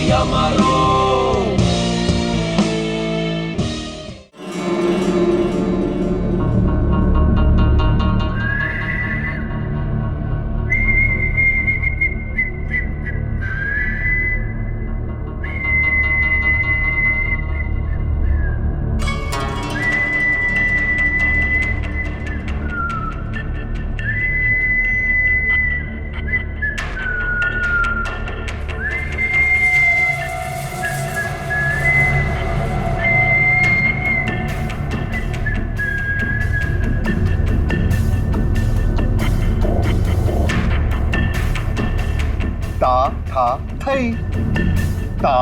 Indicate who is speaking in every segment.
Speaker 1: गोलियां मारो।
Speaker 2: ता था थई, ता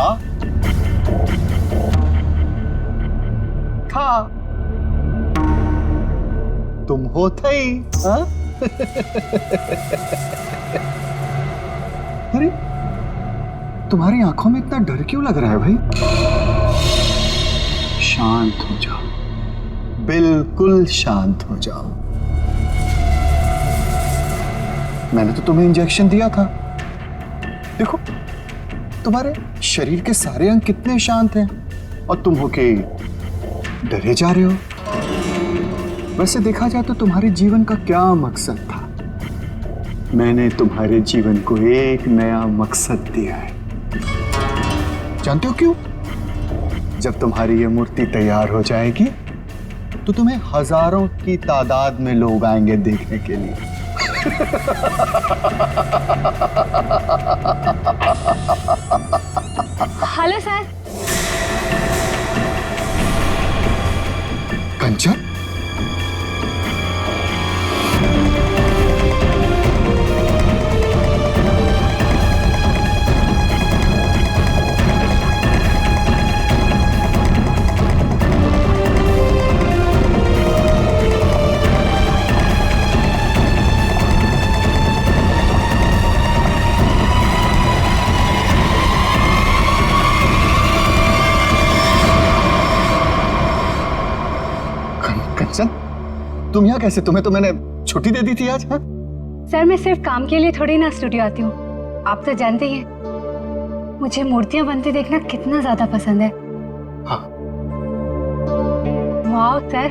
Speaker 2: था, तुम हो थई। हाँ? अरे तुम्हारी आंखों में इतना डर क्यों लग रहा है भाई? शांत हो जाओ, बिल्कुल शांत हो जाओ। मैंने तो तुम्हें इंजेक्शन दिया था, देखो तुम्हारे शरीर के सारे अंग कितने शांत हैं और तुम हो के डरे जा रहे हो। वैसे देखा जाए तो तुम्हारे जीवन का क्या मकसद था? मैंने तुम्हारे जीवन को एक नया मकसद दिया है। जानते हो क्यों? जब तुम्हारी ये मूर्ति तैयार हो जाएगी तो तुम्हें हजारों की तादाद में लोग आएंगे देखने के लिए।
Speaker 3: Hello sir.
Speaker 2: कंचन, कंचन, तुम यहाँ कैसे? तुम्हें तो मैंने छुट्टी दे दी थी आज। हाँ?
Speaker 3: सर मैं सिर्फ काम के लिए थोड़ी ना स्टूडियो आती हूँ, आप तो जानते ही हैं मुझे मूर्तियां बनते देखना कितना ज्यादा पसंद है।
Speaker 2: हाँ।
Speaker 3: वाह सर,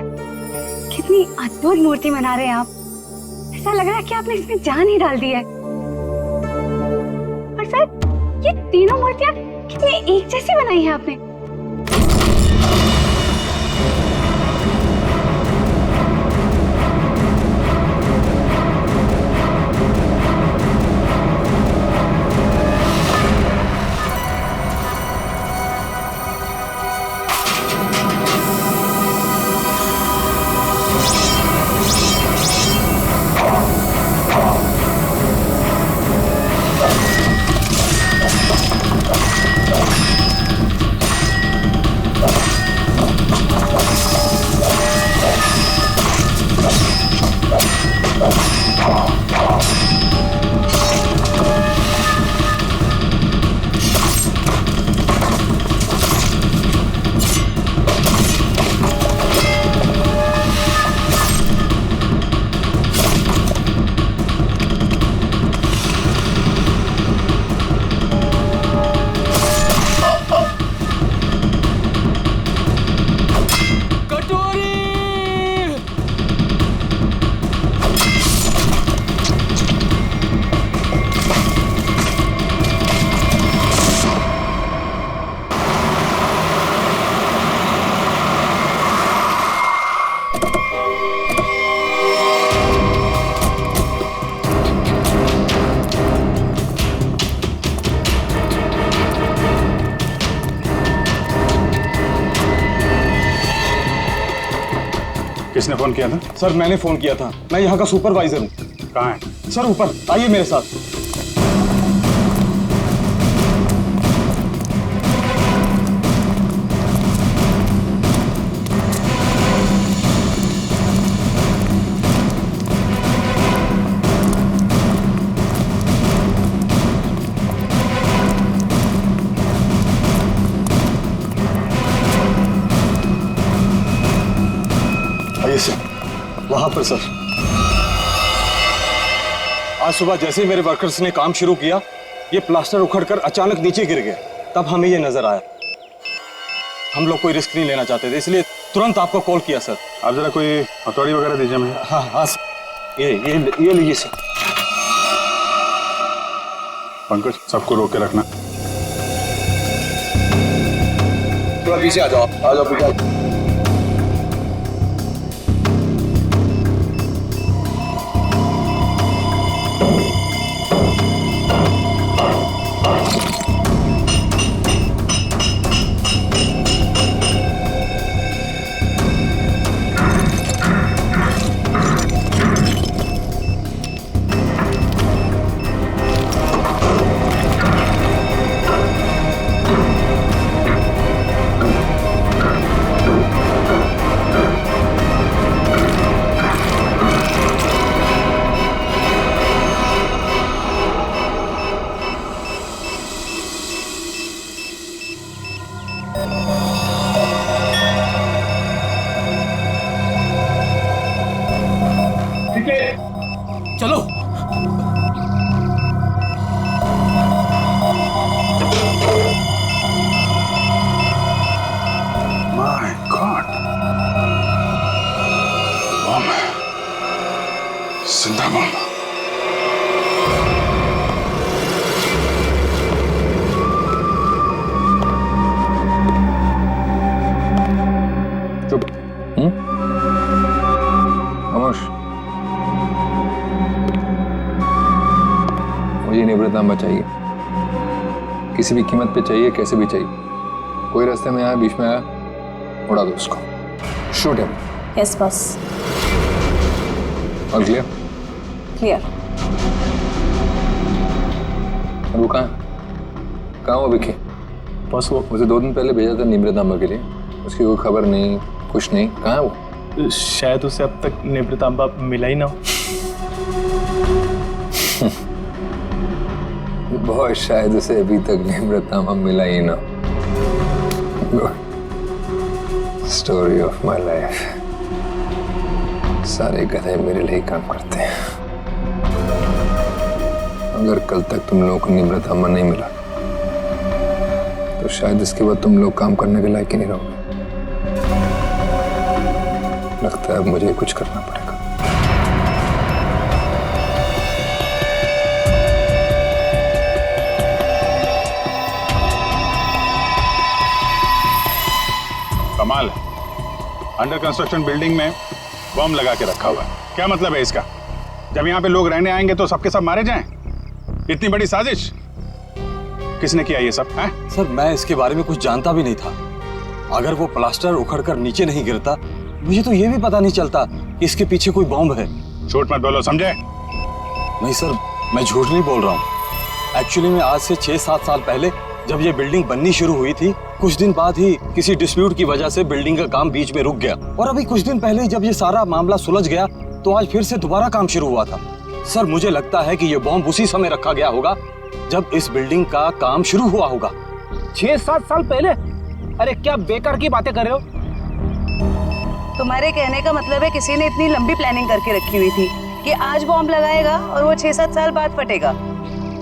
Speaker 3: कितनी अद्भुत मूर्ति बना रहे हैं आप। ऐसा लग रहा है कि आपने इसमें जान ही डाल दी है। और सर ये तीनों मूर्तियां कितनी एक जैसी बनाई है आपने।
Speaker 4: किसने फोन किया था?
Speaker 5: सर मैंने फोन किया था, मैं यहाँ का सुपरवाइजर हूँ।
Speaker 4: कहाँ है?
Speaker 5: सर ऊपर आइए मेरे साथ। आइए सर, वहां पर सर। आज सुबह जैसे ही मेरे वर्कर्स ने काम शुरू किया, ये प्लास्टर उखड़कर अचानक नीचे गिर गया। तब हमें ये नजर आया। हम लोग कोई रिस्क नहीं लेना चाहते थे, इसलिए तुरंत आपको कॉल किया सर।
Speaker 1: आप जरा कोई हथौड़ी वगैरह दीजिए मुझे।
Speaker 5: हाँ हाँ सर। ये लीजिए सर।
Speaker 1: पंकज, सबको रोक के रखना।
Speaker 2: थोड़ा पीछे आ जाओ, पीछे।
Speaker 5: चलो।
Speaker 1: माय गॉड, बम है, जिंदा बम।
Speaker 4: चुप। खामोश। मुझे निवृत्तनामा चाहिए, किसी भी कीमत पे चाहिए, कैसे भी चाहिए। कोई रास्ते में आया, बीच में आया, उड़ा दो उसको। Shoot him.
Speaker 6: Yes boss.
Speaker 4: और क्लियर?
Speaker 6: क्लियर।
Speaker 4: और वो कहाँ वो विकी?
Speaker 5: बस वो
Speaker 4: मुझे 2 दिन पहले भेजा था निवृत्तनामा के लिए, उसकी कोई खबर नहीं, कुछ नहीं। कहाँ है वो?
Speaker 7: शायद उसे अब तक निवृत्तांबा मिला ही ना हो।
Speaker 4: बहुत शायद उसे अभी तक निवृत्तनामा मिला ही ना। Story of my life. सारे गधे मेरे लिए काम करते हैं। अगर कल तक तुम लोगों को निवृत्तनामा नहीं मिला तो शायद इसके बाद तुम लोग काम करने के लायक ही नहीं रहोगे। लगता है अब मुझे कुछ करना पड़ेगा।
Speaker 1: कमाल है, अंडर कंस्ट्रक्शन बिल्डिंग में बम लगा के रखा हुआ है। क्या मतलब है इसका? जब यहाँ पे लोग रहने आएंगे तो सबके सब मारे जाएं? इतनी बड़ी साजिश किसने किया ये सब है?
Speaker 5: सर, मैं इसके बारे में कुछ जानता भी नहीं था। अगर वो प्लास्टर उखड़कर नीचे नहीं गिरता, मुझे तो ये भी पता नहीं चलता कि इसके पीछे कोई बॉम्ब है।
Speaker 1: झूठ मत बोलो, समझे?
Speaker 5: नहीं सर, मैं झूठ नहीं बोल रहा हूँ। एक्चुअली में आज से 6-7 साल पहले जब ये बिल्डिंग बननी शुरू हुई थी, कुछ दिन बाद ही किसी डिस्प्यूट की वजह से बिल्डिंग का काम बीच में रुक गया। और अभी कुछ दिन पहले जब ये सारा मामला सुलझ गया तो आज फिर से दोबारा काम शुरू हुआ था। सर, मुझे लगता है कि ये बॉम्ब उसी समय रखा गया होगा जब इस बिल्डिंग का काम शुरू हुआ होगा।
Speaker 7: 6-7 साल पहले? अरे क्या बेकार की बातें कर रहे हो?
Speaker 6: तुम्हारे कहने का मतलब है किसी ने इतनी लंबी प्लानिंग करके रखी हुई थी कि आज बॉम्ब लगाएगा और वो 6-7 साल बाद फटेगा।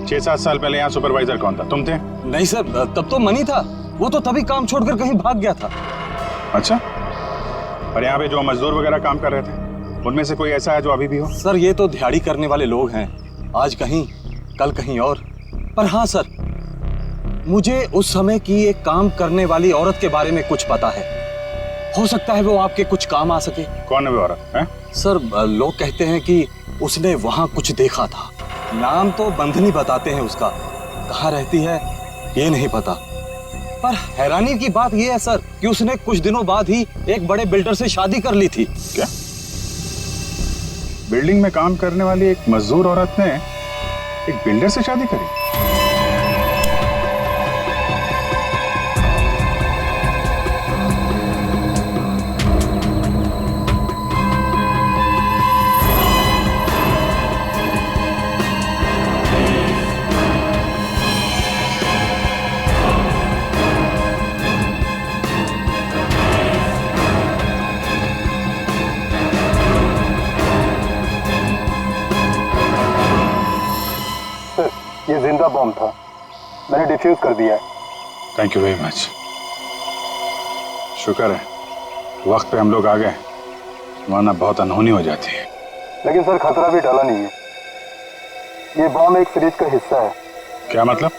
Speaker 1: 6-7 साल पहले यहाँ सुपरवाइजर कौन था? तुम थे?
Speaker 5: नहीं सर, तब तो मनी था। वो तो तभी काम छोड़कर कहीं भाग गया था।
Speaker 1: अच्छा, और यहाँ पे जो मजदूर वगैरह काम कर रहे थे उनमें से कोई ऐसा है जो अभी भी हो?
Speaker 5: सर, ये तो दिहाड़ी करने वाले लोग हैं, आज कहीं कल कहीं और। पर हाँ सर, मुझे उस समय की एक काम करने वाली औरत के बारे में कुछ पता है। हो सकता है वो आपके कुछ काम आ सके।
Speaker 1: कौन है वो औरत है?
Speaker 5: सर, लोग कहते हैं कि उसने वहां कुछ देखा था। नाम तो बंधनी बताते हैं उसका, कहाँ रहती है ये नहीं पता। पर हैरानी की बात यह है सर कि उसने कुछ दिनों बाद ही एक बड़े बिल्डर से शादी कर ली थी।
Speaker 1: क्या? बिल्डिंग में काम करने वाली एक मजदूर औरत ने एक बिल्डर से शादी करी?
Speaker 2: ये जिंदा बॉम्ब था, मैंने डिफ्यूज कर दिया है।
Speaker 1: Thank you very much. शुक्र है वक्त पे हम लोग आ गए, वरना बहुत अनहोनी हो जाती है।
Speaker 2: लेकिन सर खतरा भी टला नहीं है। ये बॉम्ब एक सीरीज का हिस्सा है।
Speaker 1: क्या मतलब?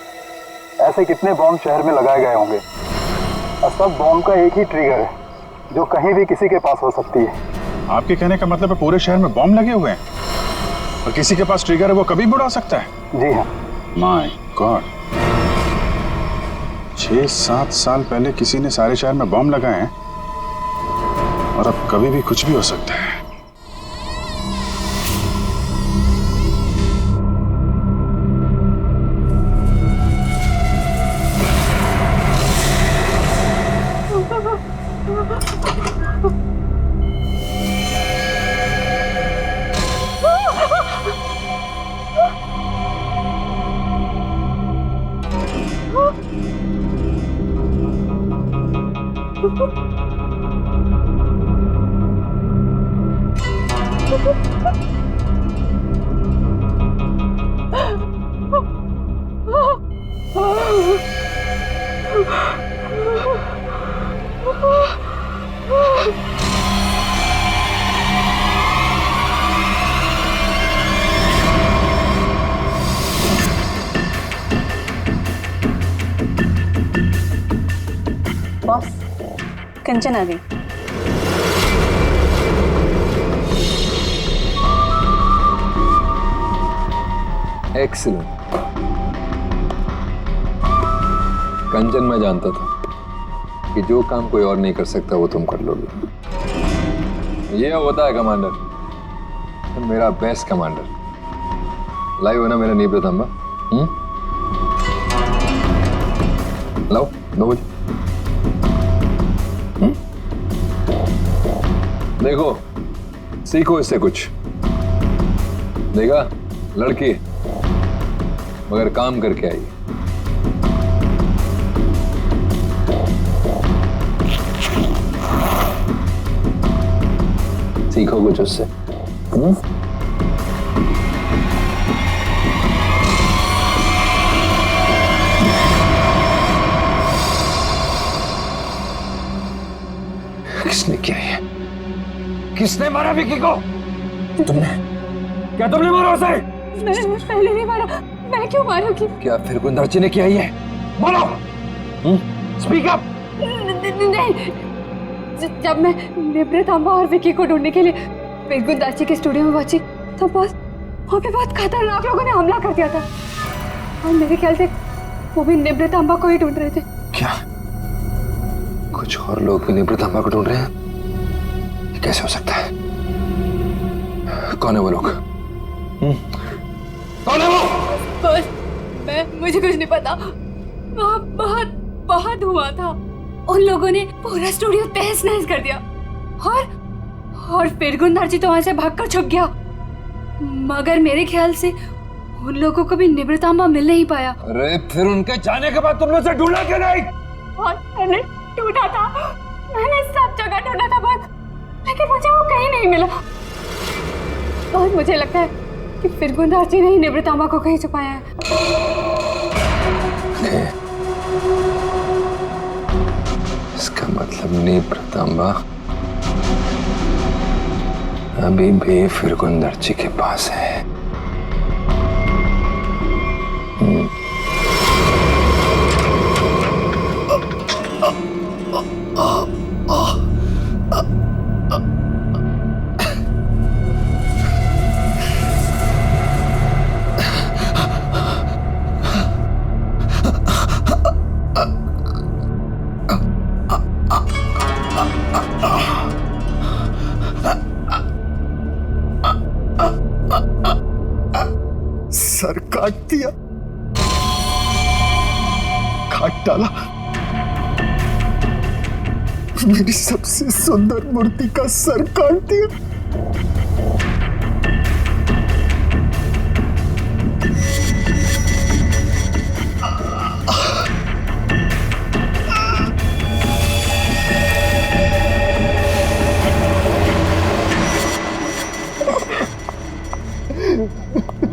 Speaker 2: ऐसे कितने बॉम्ब शहर में लगाए गए होंगे और सब बॉम्ब का एक ही ट्रिगर है जो कहीं भी किसी के पास हो सकती है।
Speaker 1: आपके कहने का मतलब है पूरे शहर में बॉम्ब लगे हुए हैं और किसी के पास ट्रिगर है, वो कभी बुढ़ा सकता है?
Speaker 2: जी हाँ।
Speaker 1: माय गॉड, 6-7 साल पहले किसी ने सारे शहर में बॉम्ब लगाए हैं और अब कभी भी कुछ भी हो सकता है।
Speaker 6: बॉस, कंचन आ गई।
Speaker 4: एक्सीलेंट। कंचन, मैं जानता था कि जो काम कोई और नहीं कर सकता वो तुम कर लोगे। ये होता है कमांडर, मेरा बेस्ट कमांडर। लाइव हो ना मेरा नींव प्रतांबा? लाओ 9 बजे। देखो, सीखो इससे कुछ। देखा, लड़की मगर काम करके आई। सीखो कुछ उससे। किसने किया है? किसने मारा विकी को? तुमने? क्या तुमने मारा उसे?
Speaker 3: मैं पहले नहीं मारा। मैं क्यों मारूंगी?
Speaker 4: क्या फिर गुंदर्ची ने किया है? बोलो, स्पीक अप।
Speaker 3: नहीं, जब मैं निम्रतांबा और विकी को ढूंढने के लिए फिर गुंदाची के स्टूडियो में पहुंची तो बस वहाँ पे बहुत खतरनाक लोगों ने हमला कर दिया था और मेरे ख्याल से वो भी निम्रतांबा को ही ढूंढ रहे थे।
Speaker 4: क्या कुछ और लोग भी निम्रतांबा को ढूंढ रहे हैं? ये कैसे हो सकता है? कौन है वो लोग? कौन है वो?
Speaker 3: बस मुझे कुछ नहीं पता। वहाँ बहुत धुआं था। उन लोगों ने पूरा स्टूडियो तहस नहस कर दिया और फिर गुंदाची तो वहां से भागकर छुप गया। मगर मेरे ख्याल से उन लोगों को भी निम्रतांबा मिल नहीं पाया।
Speaker 4: अरे फिर उनके जाने के बाद तुमने उसे ढूंढा क्यों नहीं?
Speaker 3: और मैंने ढूंढा था, मैंने सब जगह ढूंढा था बस, लेकिन मुझे वो कहीं नहीं मिला। और मुझे लगता है कि फिर गुंदाची ने ही निम्रतांबा को कहीं छुपाया है।
Speaker 4: इसका मतलब निम्रतांबा अभी भी फिर गुंदर्ची के पास है।
Speaker 2: सर काट दिया, काट डाला मेरी सबसे सुंदर मूर्ति का सर काट दिया।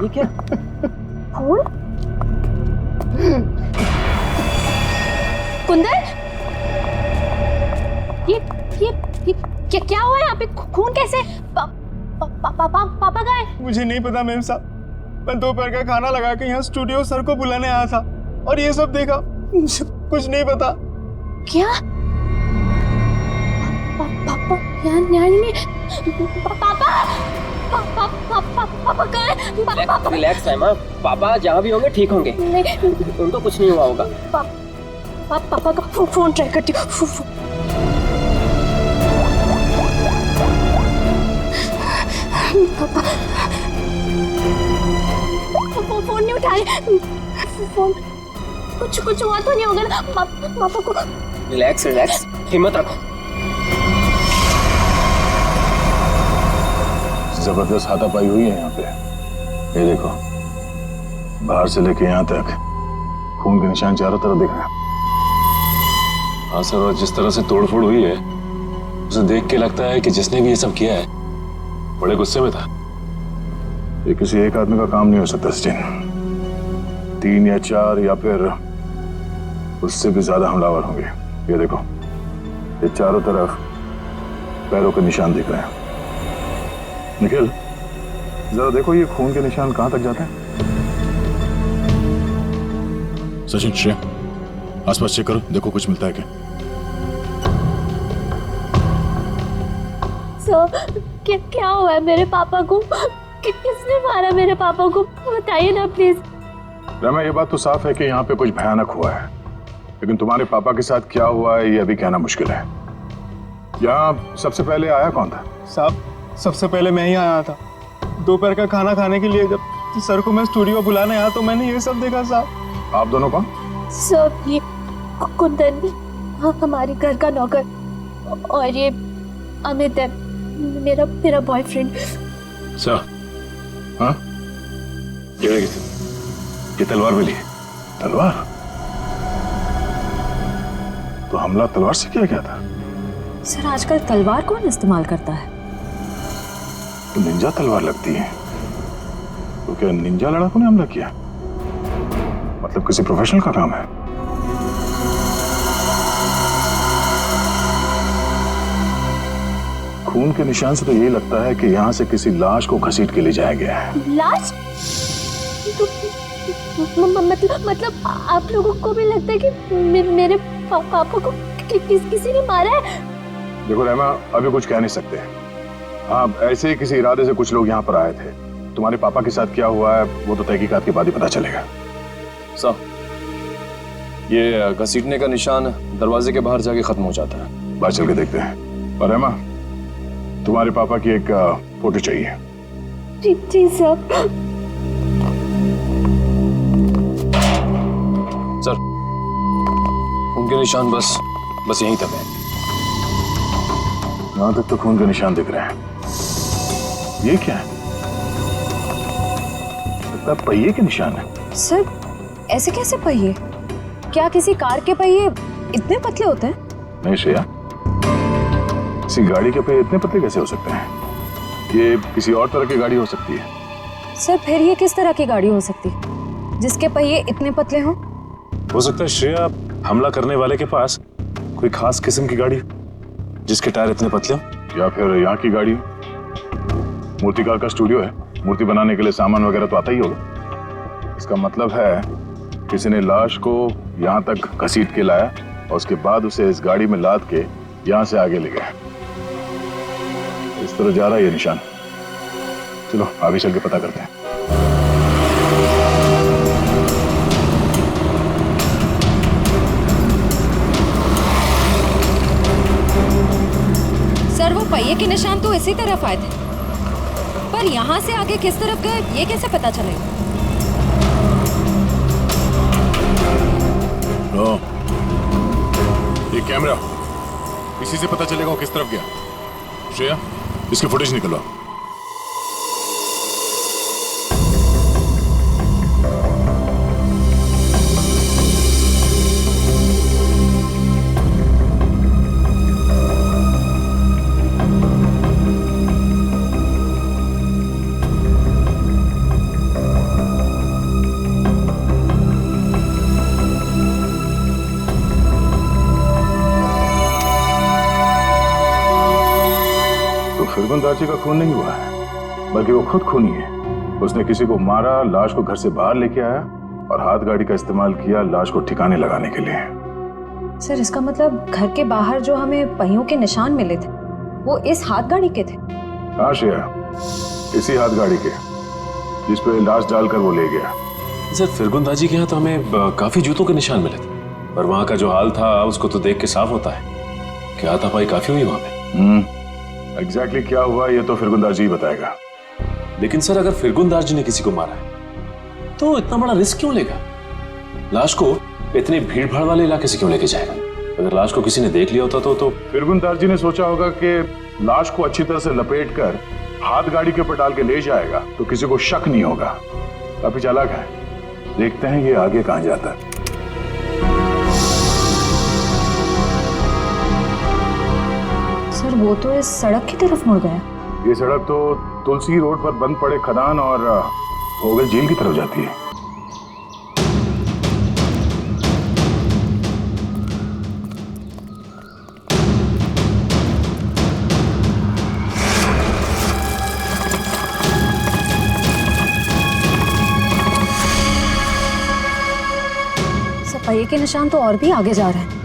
Speaker 7: ये क्या?
Speaker 3: फूल?
Speaker 8: कुंदन, ये क्या हुआ यहाँ पे? खून कैसे? पापा कहाँ है?
Speaker 2: मुझे नहीं पता मेम साहब, मैं दोपहर का खाना लगा के यहाँ स्टूडियो सर को बुलाने आया था और ये सब देखा। मुझे कुछ नहीं पता।
Speaker 8: क्या? पापा यहाँ नहीं। पापा कहाँ है?
Speaker 9: रिलैक्स साइमा, पापा जहाँ भी होंगे ठीक होंगे, उनको कुछ नहीं हुआ होगा।
Speaker 8: पापा का फोन ट्राई करती हूँ। पापा फोन नहीं उठा रहे। फोन कुछ हुआ तो नहीं होगा ना पापा को?
Speaker 9: रिलैक्स, हिम्मत रखो।
Speaker 1: जबरदस्त हाथापाई हुई है यहाँ पे। ये देखो, बाहर से लेके यहाँ तक खून के निशान चारों तरफ दिख रहे हैं।
Speaker 5: हाँ सर, और जिस तरह से तोड़फोड़ हुई है उसे देख के लगता है कि जिसने भी ये सब किया है बड़े गुस्से में था।
Speaker 1: ये किसी एक आदमी का काम नहीं हो सकता सचिन, 3 या 4 या फिर उससे भी ज्यादा हमलावर होंगे। ये देखो, ये चारों तरफ पैरों के निशान दिख रहे हैं। निखिल, जरा देखो ये खून के निशान कहां तक जाते हैं। सचिन, श्रेया, आसपास चेक करो, देखो कुछ मिलता है क्या।
Speaker 8: क्या हुआ है मेरे पापा को? किसने मारा मेरे पापा को? बताइए ना प्लीज।
Speaker 1: रमा, ये बात तो साफ है कि यहाँ पे कुछ भयानक हुआ है, लेकिन तुम्हारे पापा के साथ क्या हुआ है ये अभी कहना मुश्किल है। यहाँ सबसे पहले आया कौन था?
Speaker 2: साहब, सबसे पहले मैं ही आया था। दोपहर का खाना खाने के लिए जब सर को मैं स्टूडियो बुलाने आया तो मैंने ये सब देखा। साहब,
Speaker 1: आप दोनों कौन?
Speaker 8: सर, ये कुंदन हमारे घर का नौकर और ये अमित है मेरा बॉयफ्रेंड।
Speaker 1: सर, हाँ, ये तलवार मिली है। तलवार? तो हमला तलवार से किया गया था?
Speaker 10: सर, आजकल तलवार कौन इस्तेमाल करता है?
Speaker 1: तो निंजा तलवार लगती है। तो क्या निंजा लड़ाकू ने हमला किया? मतलब किसी प्रोफेशनल का काम है। खून के निशान से तो यही लगता है कि यहाँ से किसी लाश को घसीट के ले जाया गया है।
Speaker 8: लाश? मतलब आप लोगों को भी लगता है कि मेरे पापा को किसी ने मारा है?
Speaker 1: देखो रहमा, अभी कुछ कह नहीं सकते। हाँ, ऐसे ही किसी इरादे से कुछ लोग यहाँ पर आए थे। तुम्हारे पापा के साथ क्या हुआ है वो तो तहकीकात के बाद ही पता चलेगा।
Speaker 5: साहब, ये घसीटने का निशान दरवाजे के बाहर जाके खत्म हो जाता है।
Speaker 1: बाहर चल के देखते हैं। और रहमा, तुम्हारे पापा की एक फोटो चाहिए।
Speaker 8: जी सर।
Speaker 5: सर, उनके निशान बस यहीं तक है।
Speaker 1: यहाँ तक तो खून के निशान दिख रहे हैं। ये क्या है? लगता है पहिए के निशान है।
Speaker 10: सर, ऐसे कैसे पहिए? क्या किसी कार के पहिए इतने पतले होते हैं?
Speaker 1: नहीं श्रेया, किसी गाड़ी के पहिए इतने पतले कैसे हो सकते हैं? ये किसी और तरह की गाड़ी हो सकती है।
Speaker 10: सर, फिर ये किस तरह की गाड़ी हो सकती है जिसके पहिए इतने पतले हों?
Speaker 5: हो सकता है श्रेया, हमला करने वाले के पास कोई खास किस्म की गाड़ी जिसके टायर इतने पतले हो।
Speaker 1: या फिर यहाँ की गाड़ी। मूर्तिकार का स्टूडियो है, मूर्ति बनाने के लिए सामान वगैरह तो आता ही होगा। इसका मतलब है किसी ने लाश को यहाँ तक घसीट के लाया और उसके बाद उसे इस गाड़ी में लाद के यहाँ से आगे ले गया। इस तरह जा रहा है ये निशान। चलो आगे चल के पता करते हैं।
Speaker 10: सर, वो पहिए के निशान तो इसी तरफ आए थे, पर यहाँ से आगे किस तरफ गए ये कैसे पता चलेगा?
Speaker 1: ये कैमरा, इसी से पता चलेगा वो किस तरफ गया। श्रेया, इसकी फुटेज निकलवाओ। फिरगुन दाची का खून नहीं हुआ है, बल्कि वो खुद खूनी है। उसने किसी को मारा, लाश को घर से बाहर लेके आया और हाथ गाड़ी का इस्तेमाल किया लाश को ठिकाने लगाने के लिए।
Speaker 10: सर इसका मतलब घर के बाहर जो हमें पहियों के निशान मिले थे वो इस हाथ गाड़ी के थे?
Speaker 1: हाँ श्रेया, इसी हाथ गाड़ी के जिस पे लाश डालकर वो ले गया।
Speaker 11: सर फिरगुन दाजी के यहाँ तो हमें काफी जूतों के निशान मिले थे, पर वहाँ का जो हाल था उसको तो देख के साफ होता है कि हाथापाई काफी हुई वहाँ पे।
Speaker 1: एग्जैक्टली क्या हुआ ये तो फिरगुन दाजी ही बताएगा।
Speaker 11: लेकिन सर अगर फिरगुन दाजी ने किसी को मारा है तो इतना बड़ा रिस्क क्यों लेगा? लाश को इतनी भीड़ भाड़ वाले इलाके से क्यों लेके जाएगा? अगर लाश को किसी ने देख लिया होता तो
Speaker 1: फिरगुन दाजी ने सोचा होगा कि लाश को अच्छी तरह से लपेट कर हाथ गाड़ी के ऊपर डाल के ले जाएगा तो किसी को शक नहीं होगा। काफी चालाक है, देखते हैं ये आगे कहां जाता है।
Speaker 10: सर वो तो इस सड़क की तरफ मुड़ गया।
Speaker 1: ये सड़क तो तुलसी रोड पर बंद पड़े खदान और भोगल झील की तरफ जाती है।
Speaker 10: पहिए के निशान तो और भी आगे जा रहे हैं।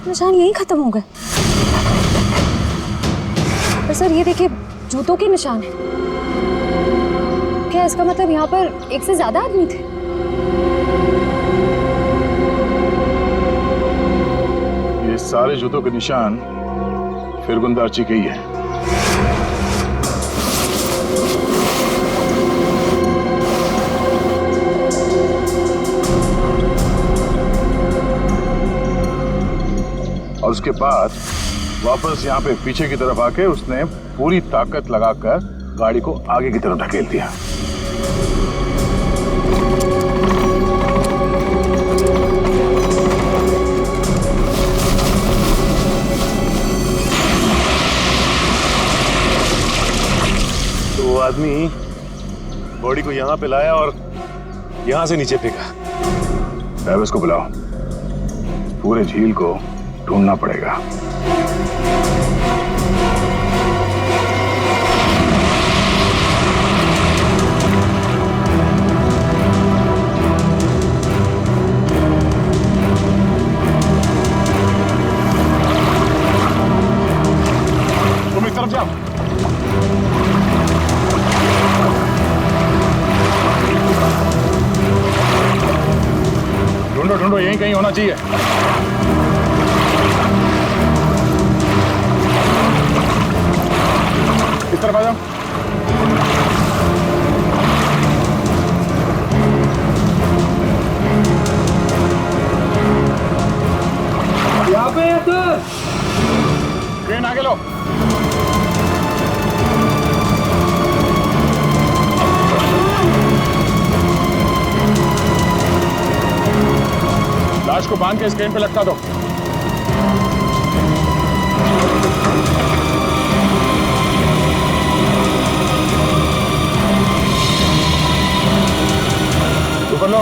Speaker 10: निशान यहीं खत्म हो गए। पर सर ये देखिए जूतों के निशान है। क्या इसका मतलब यहाँ पर एक से ज्यादा आदमी थे?
Speaker 1: ये सारे जूतों के निशान फिरगुन दाची के ही है। और उसके बाद वापस यहाँ पे पीछे की तरफ आके उसने पूरी ताकत लगाकर गाड़ी को आगे की तरफ ढकेल दिया।
Speaker 11: तो वो आदमी बॉडी को यहाँ पे लाया और यहाँ से नीचे फेंका।
Speaker 1: ड्राइवर्स को बुलाओ, पूरे झील को ढूंढना पड़ेगा। तुम इस तरफ जाओ। ढूंढो ढूंढो, यहीं कहीं होना चाहिए। इस तरफ आ जाओ।
Speaker 7: यहाँ पे है सर।
Speaker 1: ट्रेन आगे लो। लाश को बांध के इस क्रेन पे लटका दो। ऊपर लो।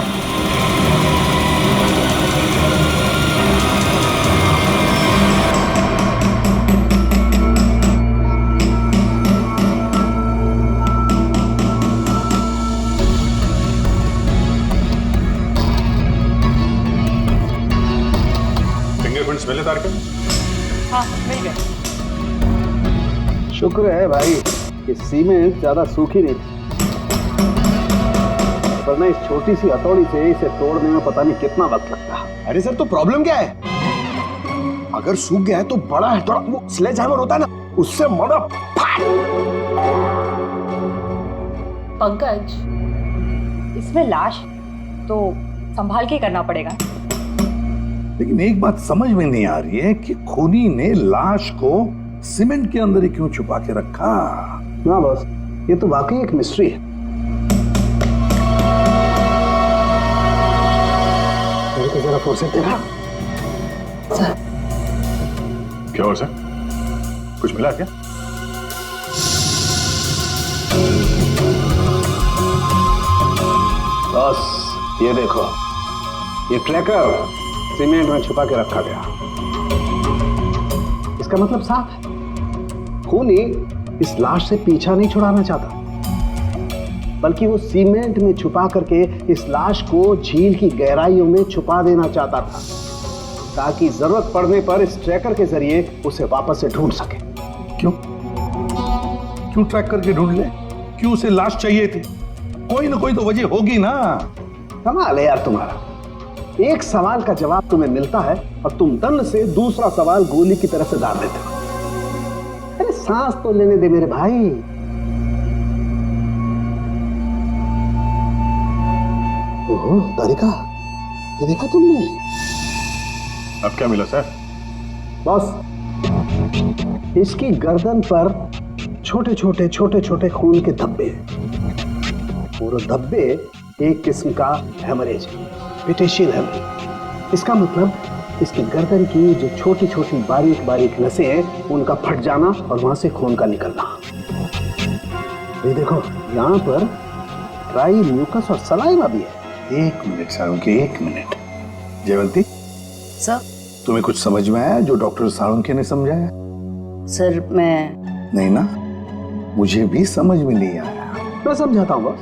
Speaker 1: फिंगरप्रिंट्स मिले तार के?
Speaker 6: हाँ मिल गए।
Speaker 7: शुक्र है भाई कि सीमेंट ज्यादा सूखी नहीं थी, वरना इस छोटी सी हथौड़ी से इसे तोड़ने में पता नहीं कितना वक्त लगता।
Speaker 2: अरे सर तो प्रॉब्लम क्या है? अगर सूख गया है तो बड़ा है, थोड़ा वो स्लेज हैमर होता है ना, उससे मारो।
Speaker 6: पंकज, इसमें लाश तो संभाल के करना पड़ेगा।
Speaker 12: लेकिन एक बात समझ में नहीं आ रही है कि खूनी ने लाश को सीमेंट के अंदर ही क्यों छुपा के रखा?
Speaker 7: ना बॉस, ये तो वाकई एक मिस्ट्री है। मेरे को जरा फोर्स देखा।
Speaker 6: सर
Speaker 1: क्या हो सर, कुछ मिला क्या?
Speaker 7: बॉस ये देखो, ये ट्रैकर सीमेंट में छुपा के रखा गया। इसका मतलब साफ है, खूनी इस लाश से पीछा नहीं छुड़ाना चाहता, बल्कि वो सीमेंट में छुपा करके इस लाश को झील की गहराइयों में छुपा देना चाहता था, ताकि जरूरत पड़ने पर इस ट्रैकर के जरिए उसे वापस से ढूंढ सके।
Speaker 12: क्यों क्यों ट्रैक करके ढूंढ ले? क्यों उसे लाश चाहिए थी? कोई ना कोई तो वजह होगी ना।
Speaker 7: कमाल है यार तुम्हारा, एक सवाल का जवाब तुम्हें मिलता है और तुम दन से दूसरा सवाल गोली की तरह से डाल देते हो। अरे सांस तो लेने दे मेरे भाई। ओहो तारिका, ये देखा तुमने?
Speaker 1: अब क्या मिला सर?
Speaker 7: बॉस, इसकी गर्दन पर छोटे छोटे खून के धब्बे हैं। और धब्बे एक किस्म का हेमरेज, पेटेशियल हेमरेज। इसका मतलब इसकी गर्दन की जो छोटी छोटी बारीक बारीक नसें हैं, उनका फट जाना और वहां से खून का निकलना। ये देखो, यहाँ पर ड्राई म्यूकस और सलाइवा भी है।
Speaker 12: 1 minute Salunkhe, 1 minute. Jaywanti,
Speaker 6: sir.
Speaker 12: तुम्हें कुछ समझ में आया जो डॉक्टर साळुंखे ने समझाया?
Speaker 6: सर मैं
Speaker 12: नहीं ना, मुझे भी समझ में नहीं आया।
Speaker 7: मैं समझाता हूँ बॉस।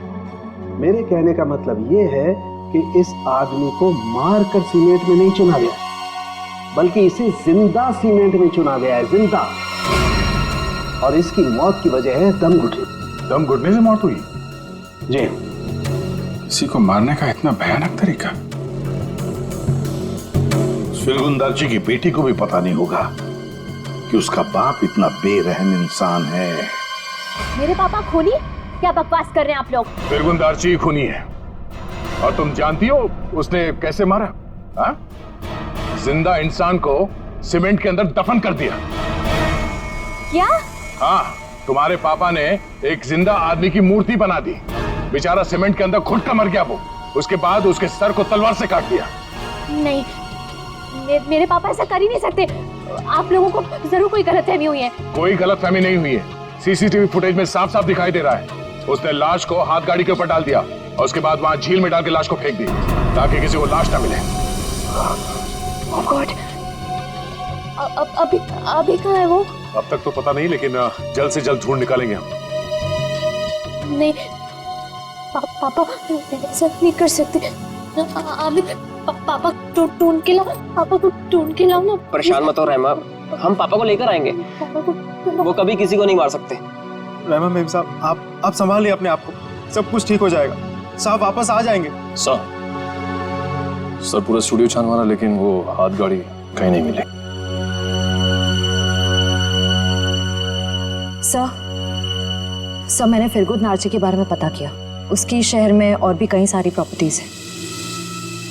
Speaker 7: मेरे कहने का मतलब ये है कि इस आदमी को मारकर सीमेंट में नहीं चुना गया, बल्कि इसे जिंदा सीमेंट में चुना गया है, जिंदा। और इसकी मौत की वजह है दम घुटने।
Speaker 1: दम घुटने से मौत हुई?
Speaker 7: जी।
Speaker 1: किसी को मारने का इतना भयानक तरीका?
Speaker 12: फिरगुंदारजी की बेटी को भी पता नहीं होगा कि उसका बाप इतना बेरहम इंसान है।
Speaker 8: मेरे पापा खूनी? क्या बकवास कर रहे हैं आप लोग?
Speaker 1: फिरगुंदारजी खूनी है, और तुम जानती हो उसने कैसे मारा? हा? जिंदा इंसान को सीमेंट के अंदर दफन कर दिया।
Speaker 8: क्या?
Speaker 1: हाँ, तुम्हारे पापा ने एक जिंदा आदमी की मूर्ति बना दी। बेचारा सीमेंट के अंदर घुट कर मर गया वो। उसके बाद उसके सर को तलवार से काट दिया।
Speaker 8: नहीं, मेरे पापा ऐसा कर ही नहीं सकते। आप लोगों को जरूर कोई गलतफहमी हुई है।
Speaker 1: कोई गलतफहमी नहीं हुई है। सीसीटीवी फुटेज में साफ साफ दिखाई दे रहा है। उसने लाश को हाथ गाड़ी के ऊपर डाल दिया और उसके बाद वहां झील में डाल के लाश को फेंक दी, ताकि किसी को लाश ना मिले।
Speaker 8: Oh God! अभी कहाँ है वो?
Speaker 11: अब तक तो पता नहीं, लेकिन जल्द से जल्द ढूंढ निकालेंगे हम।
Speaker 8: नहीं पापा ऐसा नहीं कर सकते। पापा ढूंढ के लाओ, पापा को ढूंढ के लाओ ना।
Speaker 9: परेशान मत हो रहमा, हम पापा को लेकर आएंगे। वो कभी किसी को नहीं मार सकते।
Speaker 13: रहमा मेम साहब, आप संभालिए अपने आप को, सब कुछ ठीक हो जाएगा। साहब वापस आ जाएंगे।
Speaker 11: सर पूरा स्टूडियो छान मारा, लेकिन वो हाथ गाड़ी कहीं नहीं मिली।
Speaker 10: सर मैंने फिरगुन नार्जी के बारे में पता किया। उसकी शहर में और भी कई सारी प्रॉपर्टीज हैं।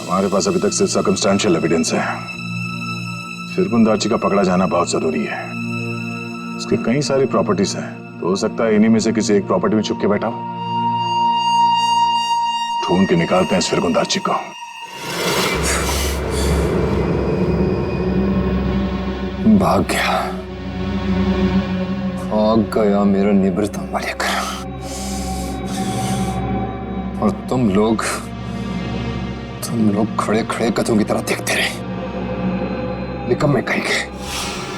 Speaker 1: हमारे पास अभी तक सिर्फ सर्कमस्टेंशियल एविडेंस है। फिरगुंदारजी का पकड़ा जाना बहुत जरूरी है। उसकी कई सारी प्रॉपर्टीज हैं, तो हो सकता है इन्हीं में से किसी एक प्रॉपर्टी में छुप के बैठा हो। ढूंढ के निकालते हैं इस फिरगुंदारजी को।
Speaker 4: भाग गया मेरा निवृत्त मालिक। और तुम लोग खड़े खड़े कथों की तरह देखते रहे। निकम्मे कहेंगे,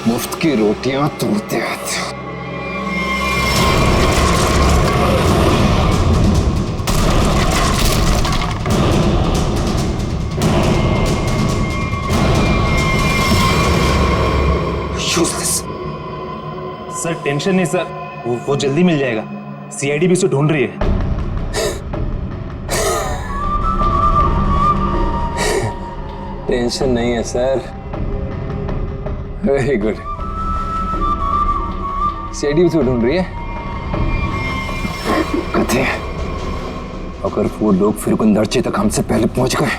Speaker 4: मुफ्त की रोटियां तोड़ते आते हो।
Speaker 13: सर टेंशन नहीं सर, वो जल्दी मिल जाएगा। सीआईडी भी उसे ढूंढ रही है।
Speaker 4: टेंशन नहीं है सर। Very good. सीआईडी भी तो ढूंढ रही है। कथे अगर वो लोग फिरगुंदारजी तक हमसे पहले पहुंच गए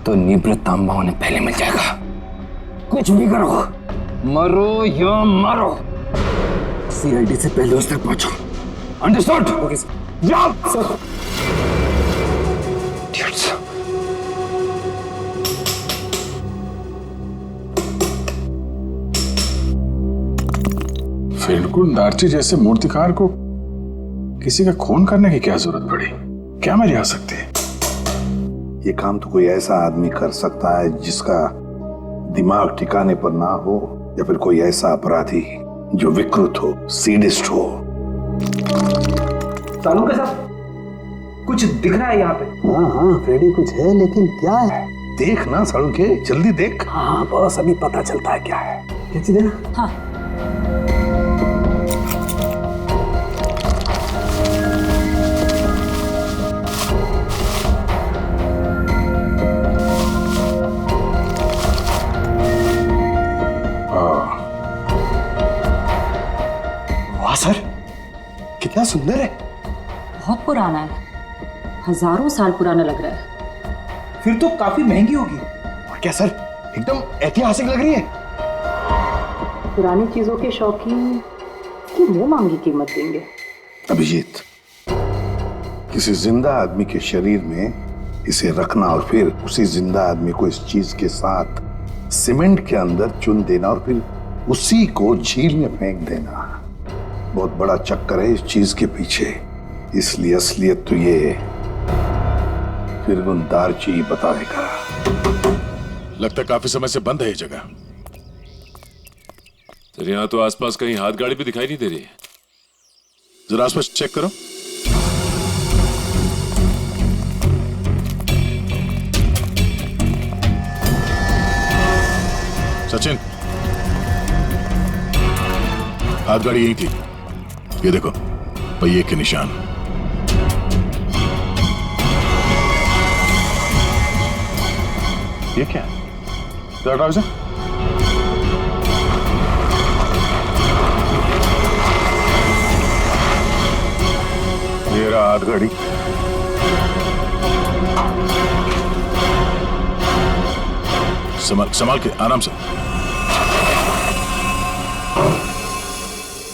Speaker 4: तो निवृत्त तांबा उन्हें पहले मिल जाएगा। कुछ भी करो, मरो या मरो, सीआईडी से पहले उस तक पहुंचो। अंडरस्टूड? Okay sir. जाओ सर।
Speaker 1: फिरगुंदारजी जैसे मूर्तिकार को किसी का खून करने की क्या जरूरत पड़ी? क्या मेरी आ सकती है?
Speaker 12: ये काम तो कोई ऐसा आदमी कर सकता है जिसका दिमाग ठिकाने पर ना हो, या फिर कोई ऐसा अपराधी जो विकृत हो, सीडिस्ट हो।
Speaker 7: सालुंके साहब, कुछ दिख रहा है यहाँ पे? हाँ फ्रेडी, कुछ है, लेकिन क्या है?
Speaker 12: देख ना सालुंके, जल्दी देख।
Speaker 7: हाँ बस अभी पता चलता है क्या है। कैसी देना? हाँ। वाह सर, कितना सुंदर है।
Speaker 14: बहुत पुराना है, हजारों साल पुराना लग रहा है।
Speaker 7: फिर तो काफी महंगी होगी। और क्या सर, एकदम ऐतिहासिक लग रही है।
Speaker 14: पुरानी चीजों के शौकीन की मुंह मांगी कीमत देंगे।
Speaker 12: अभिजीत, किसी जिंदा आदमी के शरीर में इसे रखना और फिर उसी जिंदा आदमी को इस चीज के साथ सीमेंट के अंदर चुन देना और फिर उसी को झील में फेंक देना, बहुत बड़ा चक्कर है इस चीज के पीछे। इसलिए असलियत तो ये फिरगुन दारची बताएगा।
Speaker 11: लगता काफी समय से बंद है ये जगह। तो यहाँ तो आसपास कहीं हाथ गाड़ी भी दिखाई नहीं दे रही है। जरा आसपास चेक करो। सचिन, हाथ गाड़ी यही थी। ये देखो, पहिए के निशान।
Speaker 1: ये क्या? जरा इसे। ये रहा हाथ गाड़ी। संभाल के, आराम से।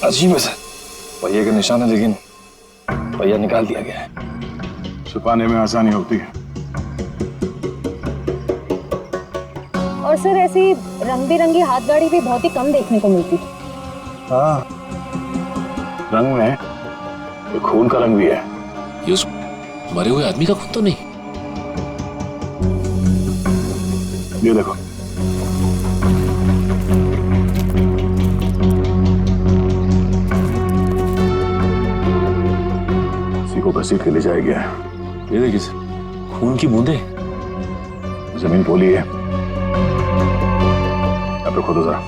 Speaker 5: अजीब है सर, पहिए के निशान है लेकिन पहिया निकाल दिया गया है।
Speaker 1: छुपाने में आसानी होती है।
Speaker 8: और सर ऐसी रंग बिरंगी हाथ गाड़ी भी बहुत ही कम देखने को मिलती थी।
Speaker 1: हाँ, रंग में ये खून का रंग भी है।
Speaker 11: ये उस मरे हुए आदमी का खून तो नहीं?
Speaker 1: ये देखो, इसी को घसीट के ले जाया गया है।
Speaker 11: ये देखिए सर, खून की बूंदें।
Speaker 1: जमीन पोली है। यहाँ पे खोदो जरा।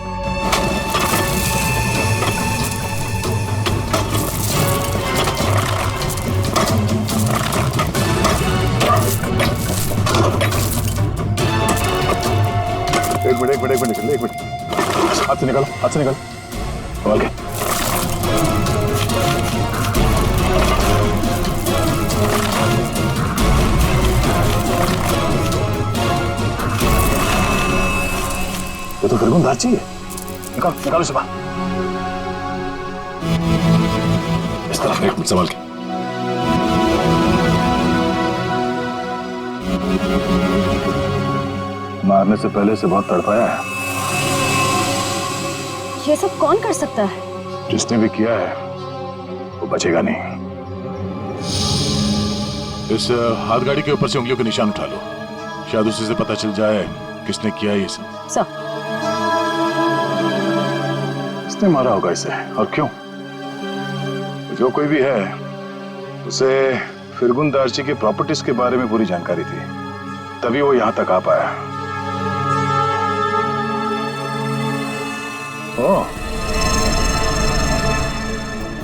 Speaker 1: एक मिनट, हाथ से निकालो, संभाल के। ये तो फिरगुन दारची है। निकालो इसे बाहर। इस तरफ, एक मिनट, संभाल के। मारने से पहले से बहुत तड़पाया है।
Speaker 8: ये सब कौन कर सकता है?
Speaker 1: जिसने भी किया है वो बचेगा नहीं। इस हाथ गाड़ी के ऊपर से उंगलियों के निशान उठा लो, शायद उसी से पता चल जाए किसने किया ये सब।
Speaker 8: सर,
Speaker 1: किसने मारा होगा इसे और क्यों? जो कोई भी है, उसे फिरगुन दारची के प्रॉपर्टीज के बारे में पूरी जानकारी थी, तभी वो यहां तक आ पाया। ओह,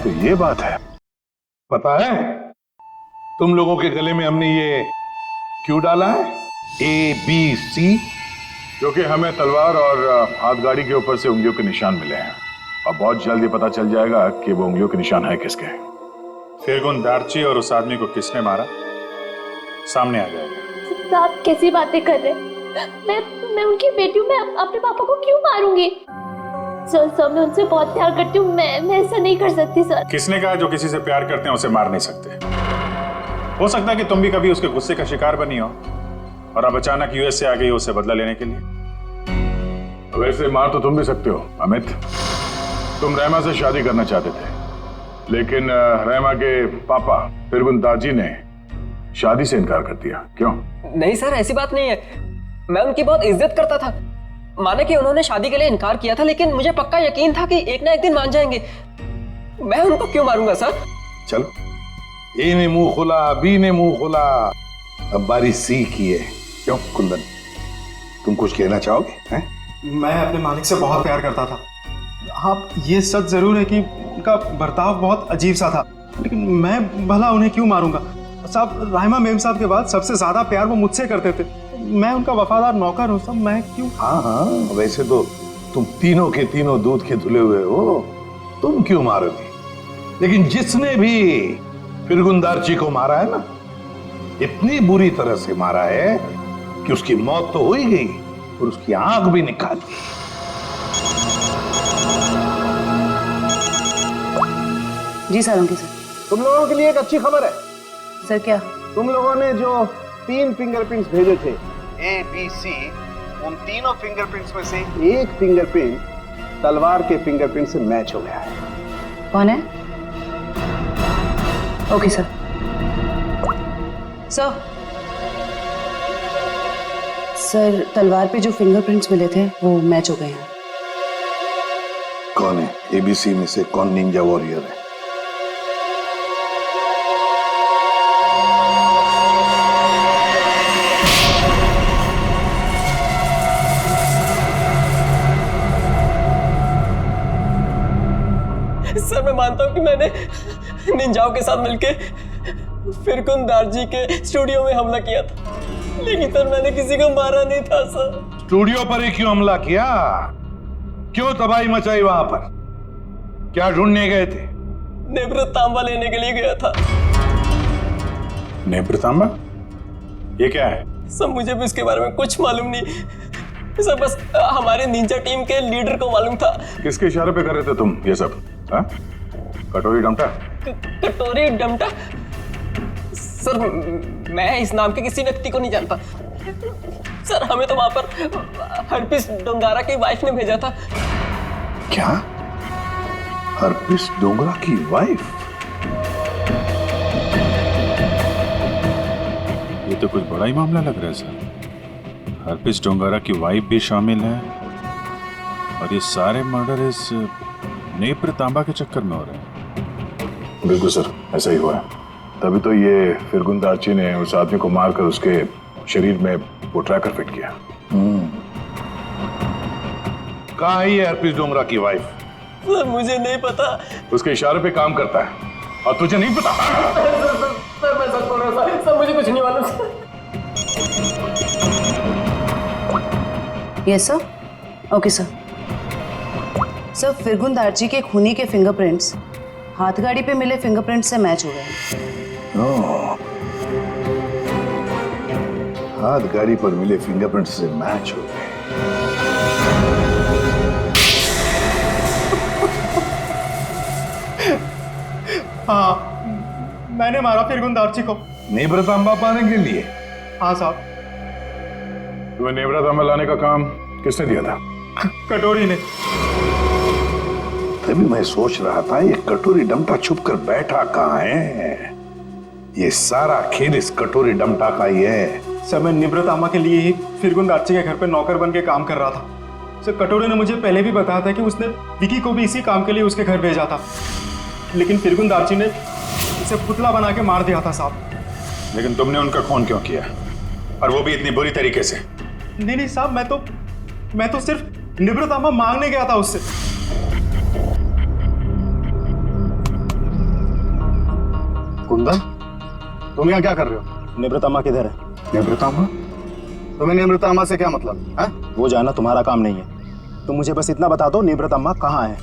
Speaker 1: तो ये बात है।
Speaker 12: पता है तुम लोगों के गले में हमने ये क्यों डाला है? ABC,
Speaker 1: क्योंकि हमें तलवार और हाथ गाड़ी के ऊपर से उंगलियों के निशान मिले हैं और बहुत जल्द ये पता चल जाएगा कि वो उंगलियों के निशान है किसके। फिरगुन दारची और उस आदमी को किसने मारा, सामने आ जाएगा।
Speaker 8: आप कैसी बातें कर रहे हैं? मैं उनकी बेटी हूँ, मैं अपने पापा को क्यों मारूंगी? सर मैं उनसे बहुत प्यार करती हूँ, मैं ऐसा नहीं कर सकती सर।
Speaker 1: किसने कहा जो किसी से प्यार करते हैं उसे मार नहीं सकते? हो सकता है कि तुम भी कभी उसके गुस्से का शिकार बनी हो और अब अचानक यूएस से आ गई हो उसे बदला लेने के लिए। वैसे मार तो तुम भी सकते हो अमित। तुम रहमा से शादी करना चाहते थे, लेकिन रहमा के पापा फिरगुन दारची ने शादी से इनकार कर दिया, क्यों?
Speaker 9: नहीं सर, ऐसी बात नहीं है। मैं उनकी बहुत इज्जत करता था। माने कि उन्होंने शादी के लिए इनकार किया था, लेकिन मुझे पक्का यकीन था कि एक ना एक दिन मान जाएंगे। मैं उनको क्यों मारूंगा सर?
Speaker 12: चलो, ए ने मुंह खोला, बी ने मुंह खोला, अब बारी सी की है। क्यों कुंदन, तुम कुछ कहना चाहोगे? हैं?
Speaker 13: मैं अपने मालिक से बहुत प्यार करता था। हाँ, ये सच जरूर है कि उनका बर्ताव बहुत अजीब सा था, लेकिन मैं भला उन्हें क्यों मारूंगा? साहब, राहिमा मेम साहब के बाद सबसे ज्यादा प्यार वो मुझसे करते थे। मैं उनका वफादार नौकर हूँ साहब, मैं क्यों?
Speaker 12: हाँ, वैसे तो तुम तीनों के तीनों दूध के धुले हुए हो, तुम क्यों मारोगे? लेकिन जिसने भी फिरगुंदारची को मारा है ना, इतनी बुरी तरह से मारा है कि उसकी मौत तो हो ही गई और उसकी आंख भी निकाल दी।
Speaker 6: जी सर, अंकित सर।
Speaker 7: तुम लोगों के लिए एक अच्छी खबर है।
Speaker 6: सर क्या?
Speaker 7: तुम लोगों ने जो 3 फिंगरप्रिंट्स भेजे थे, ए बी सी, उन तीनों फिंगरप्रिंट्स में से एक फिंगरप्रिंट तलवार के फिंगरप्रिंट से मैच हो गया है।
Speaker 6: कौन है? Okay sir. सर, तलवार पे जो फिंगरप्रिंट्स मिले थे वो मैच हो गए हैं।
Speaker 12: कौन है? एबीसी में से कौन निंजा वॉरियर है?
Speaker 9: सर, मैं मानता हूँ कि मैंने निंजाओं के साथ मिलके फिरगुंदारजी के स्टूडियो में हमला किया था, लेकिन सर मैंने किसी को मारा नहीं था सर।
Speaker 12: स्टूडियो पर ही क्यों हमला किया? क्यों तबाही मचाई वहां पर? क्या ढूंढने गए थे?
Speaker 9: नेत्रतांबा लेने के लिए गया था।
Speaker 1: नेत्रतांबा? ये क्या है?
Speaker 9: सर, मुझे भी इसके बारे में कुछ मालूम नहीं सर, बस हमारे निंजा टीम के लीडर को मालूम था।
Speaker 1: किसके इशारे पे कर रहे थे तुम ये सब? हाँ? कटोरी डमटा?
Speaker 9: कटोरी डमटा? सर, मैं इस नाम के किसी व्यक्ति को नहीं जानता सर। हमें तो वहां पर हरपिस डोंगारा की वाइफ ने भेजा था।
Speaker 12: क्या? हरपिस डोंगरा की वाइफ?
Speaker 1: ये तो कुछ बड़ा ही मामला लग रहा है सर। हरपिस डोंगारा की वाइफ भी शामिल है और ये सारे मर्डर इस नेत्रतांबा के चक्कर में हो रहे हैं। बिल्कुल सर, ऐसा ही हुआ है। तभी तो ये फिरगुंदारची ने उस आदमी को मारकर उसके शरीर में वो ट्रैकर फिट किया।
Speaker 12: कहाँ है ये हरपिस डोंगरा की वाइफ?
Speaker 9: सर, मुझे नहीं पता।
Speaker 1: उसके इशारे पे काम करता है और तुझे नहीं पता?
Speaker 9: सर, मैं सच बोल रहा हूँ सर, मुझे कुछ नहीं मालूम।
Speaker 6: Yes sir. Okay sir. Sir, फिरगुंदारजी के खूनी के फिंगरप्रिंट्स हाथगाड़ी पे मिले फिंगरप्रिंट से मैच हो गए।
Speaker 12: हाथ गाड़ी पर मिले फिंगरप्रिंट से मैच हो गए।
Speaker 13: हाँ, मैंने मारा फिरगुंदारची को।
Speaker 12: नेत्रतांबा पाने के लिए?
Speaker 13: हाँ साहब।
Speaker 1: तुम्हें नेत्रतांबा लाने का काम किसने दिया था?
Speaker 13: कटोरी ने।
Speaker 12: तभी मैं सोच रहा था ये कटोरी डमटा छुप कर बैठा कहाँ है? ये सारा खेल इस कटोरी डमटा का ही है।
Speaker 13: सर, मैं निब्रतामा के लिए ही फिरगुंदारची के घर पे नौकर बन के काम कर रहा था। सर, कटोरी ने मुझे पहले भी बताया था कि उसने विकी को भी इसी काम के लिए उसके घर भेजा था, लेकिन फिरगुंदारची ने उसे पुतला बना के मार दिया था साहब।
Speaker 1: लेकिन तुमने उनका खून क्यों किया, और वो भी इतनी बुरी तरीके से?
Speaker 13: नहीं साहब, मैं तो सिर्फ निब्रतामा मांगने गया था उससे।
Speaker 2: कुंदन, तुम यहाँ क्या कर रहे हो?
Speaker 13: निब्रतामा किधर है?
Speaker 2: नेत्रतांबा? तुम्हें नेत्रतांबा से क्या मतलब है?
Speaker 13: वो जानना तुम्हारा काम नहीं है। तुम मुझे बस इतना बता दो, नेत्रतांबा कहाँ है?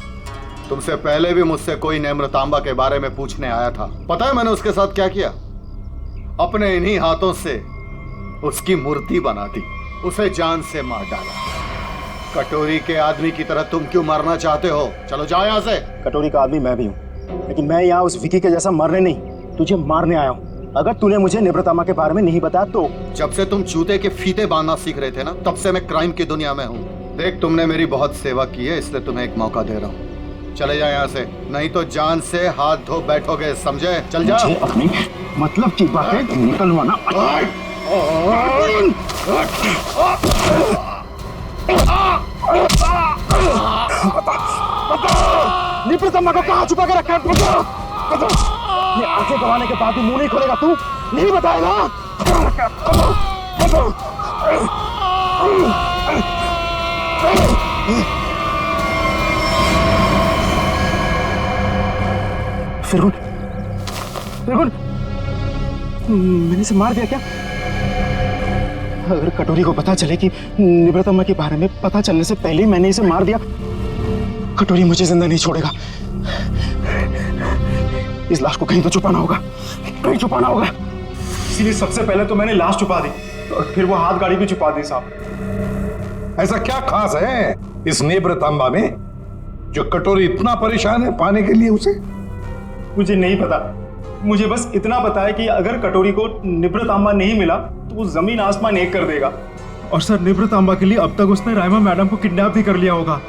Speaker 2: तुमसे पहले भी मुझसे कोई नेत्रतांबा के बारे में पूछने आया था। पता है मैंने उसके साथ क्या किया? अपने इन्हीं हाथों से उसकी मूर्ति बना दी, उसे जान से मार डाला। कटोरी के आदमी की तरह तुम क्यों मरना चाहते हो? चलो जाओ यहाँ से।
Speaker 13: कटोरी का आदमी मैं भी हूँ, लेकिन मैं यहाँ उस विकी के जैसा मरने नहीं, तुझे मारने आया हूँ। अगर तूने मुझे निब्रतामा के बारे में नहीं बताया तो।
Speaker 2: जब से तुम जूते के फीते बांधना सीख रहे थे ना, तब से मैं क्राइम की दुनिया में हूँ। देख, तुमने मेरी बहुत सेवा की है, इसलिए तुम्हें एक मौका दे रहा हूँ। चले जाओ यहाँ से, नहीं तो जान से हाथ धो बैठोगे, समझे? चल जा।
Speaker 13: मुझे अपनी मतलब की बातें निकलवाना। निप्रतम्मा को कहाँ छुपा के रखा है? बता। ये आंखें गंवाने के बाद भी मुंह नहीं खोलेगा तू? नहीं बताएगा? फिरगुन, फिरगुन, मैंने इसे मार दिया क्या? अगर कटोरी को पता चले कि निव्रतम्मा के बारे में पता चलने से पहले ही मैंने इसे मार दिया, कटोरी मुझे जिंदा नहीं छोड़ेगा। इस लाश को कहीं तो छुपाना होगा, कहीं छुपाना होगा। इसीलिए सबसे पहले तो मैंने लाश छुपा दी और फिर वो हाथ गाड़ी भी छुपा दी साहब।
Speaker 12: ऐसा क्या खास है इस निव्रतम्मा में जो कटोरी इतना परेशान है पाने के लिए उसे?
Speaker 13: मुझे नहीं पता, मुझे बस इतना पता है कि अगर कटोरी को निव्रतम्मा नहीं मिला तो वो जमीन आसमान एक कर देगा। और सर, निव्रतम्मा के लिए अब तक उसने राइमा मैडम को किडनैप भी कर लिया होगा।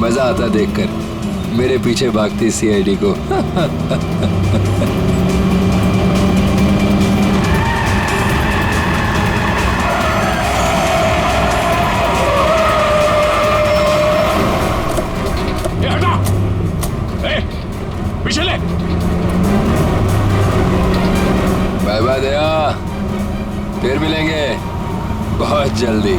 Speaker 4: मजा आता देखकर मेरे पीछे भागती सीआईडी को।
Speaker 11: पीछे ले।
Speaker 4: बाय बाय दया, फिर मिलेंगे बहुत जल्दी।